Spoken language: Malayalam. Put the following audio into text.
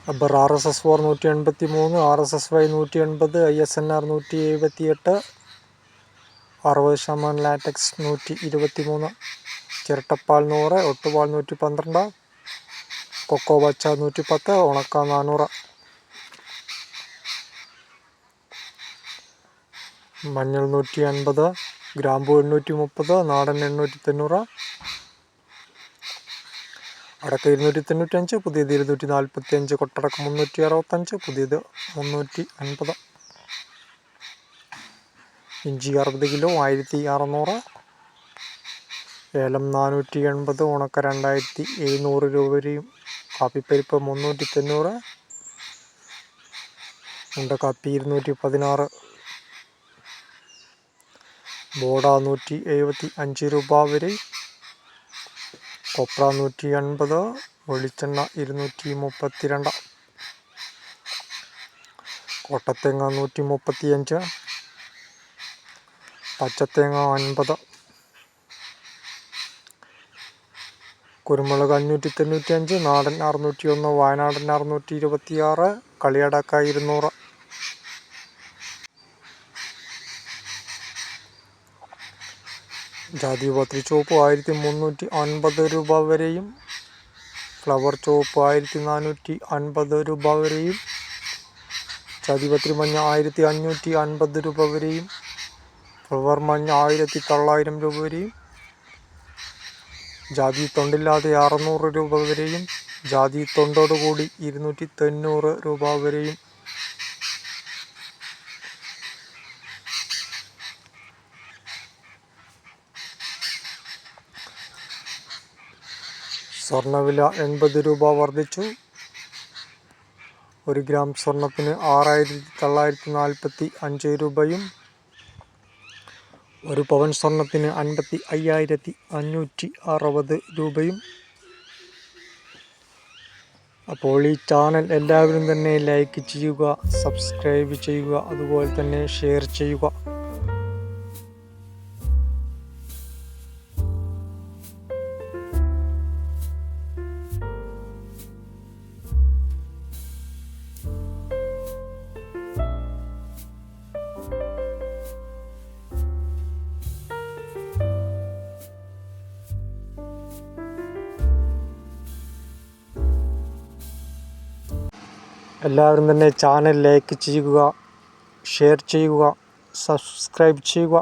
Rubber RSS-4 183, RSS-Y 180, ISNR 178, 60% latex 123, ചിരട്ടപ്പാൽ 100, ഒട്ടുപാൽ 112, കൊക്കോ പച്ച 110, ഉണക്ക 400, മഞ്ഞൾ 150, ഗ്രാമ്പു 830, നാടൻ 890, അടക്ക 295, പുതിയത് 245, കൊട്ടടക്കം 365, പുതിയത് 350, ഇഞ്ചി 60 കിലോ 1600, ഏലം 480, ഉണക്ക 2700 രൂപ വരെയും, കാപ്പിപ്പരിപ്പ് 390, ഉണ്ടക്കാപ്പി 216, ബോഡ 175 രൂപ വരെ, കൊപ്ര 180, വെളിച്ചെണ്ണ 232, കൊട്ടത്തേങ്ങ 135, പച്ചത്തേങ്ങ 50, കുരുമുളക് 595, നാടൻ 601, വയനാടൻ 626, കളിയടക്ക 200, ജാതിപത്രി ചുവപ്പ് 1350 രൂപ വരെയും, ഫ്ലവർ ചുവപ്പ് 1450 രൂപ വരെയും, ജാതിപത്രി മഞ്ഞ 1550 രൂപ വരെയും, ഫ്ലവർ മഞ്ഞ 1900 രൂപ വരെയും, ജാതി തൊണ്ടില്ലാതെ 600 രൂപ വരെയും, ജാതി തൊണ്ടോടുകൂടി 290 രൂപ വരെയും, സ്വർണ്ണവില 80 രൂപ വർദ്ധിച്ചു. 1 ഗ്രാം സ്വർണത്തിന് 6945 രൂപയും 1 പവൻ സ്വർണത്തിന് 55,560 രൂപയും. അപ്പോൾ ഈ ചാനൽ എല്ലാവരും തന്നെ ലൈക്ക് ചെയ്യുക, സബ്സ്ക്രൈബ് ചെയ്യുക, അതുപോലെ തന്നെ ഷെയർ ചെയ്യുക. എല്ലാവരും തന്നെ ചാനൽ ലൈക്ക് ചെയ്യുക, ഷെയർ ചെയ്യുക, സബ്സ്ക്രൈബ് ചെയ്യുക.